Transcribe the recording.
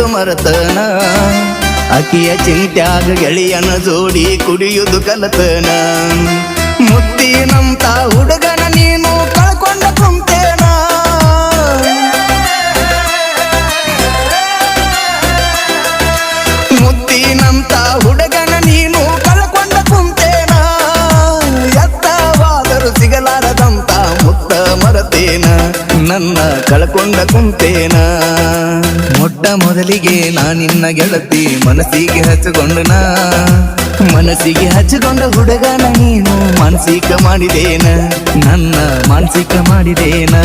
ಎಂತು ಮರತನ ಅಕಿಯ ಚಿಂತ್ಯಾಗ ಗೆಳೆಯನ ಜೋಡಿ ಕುಡಿಯುವುದು ಕಲತನ ಮುತ್ತಿನಂತ ಹುಡುಗನ ನೀನು ಕಳ್ಕೊಂಡ ಕುಂತೇನ ಮುತ್ತಿನಂತ ಹುಡುಗನ ನೀನು ಕಳ್ಕೊಂಡ ಕುಂತೇನ ಎತ್ತವಾದರೂ ಸಿಗಲಾರದಂತ ಮುತ್ತ ಮರತೇನ ನನ್ನ ಕಳ್ಕೊಂಡ ಕುಂತೇನ ಮೊಟ್ಟ ಮೊದಲಿಗೆ ನಿನ್ನ ಗೆಳತಿ ಮನಸ್ಸಿಗೆ ಹಚ್ಚಿಕೊಂಡನ ಮನಸ್ಸಿಗೆ ಹಚ್ಚಿಕೊಂಡ ಹುಡುಗನ ನೀನು ಮಾನಸಿಕ ಮಾಡಿದೇನ ನನ್ನ ಮಾನಸಿಕ ಮಾಡಿದೇನ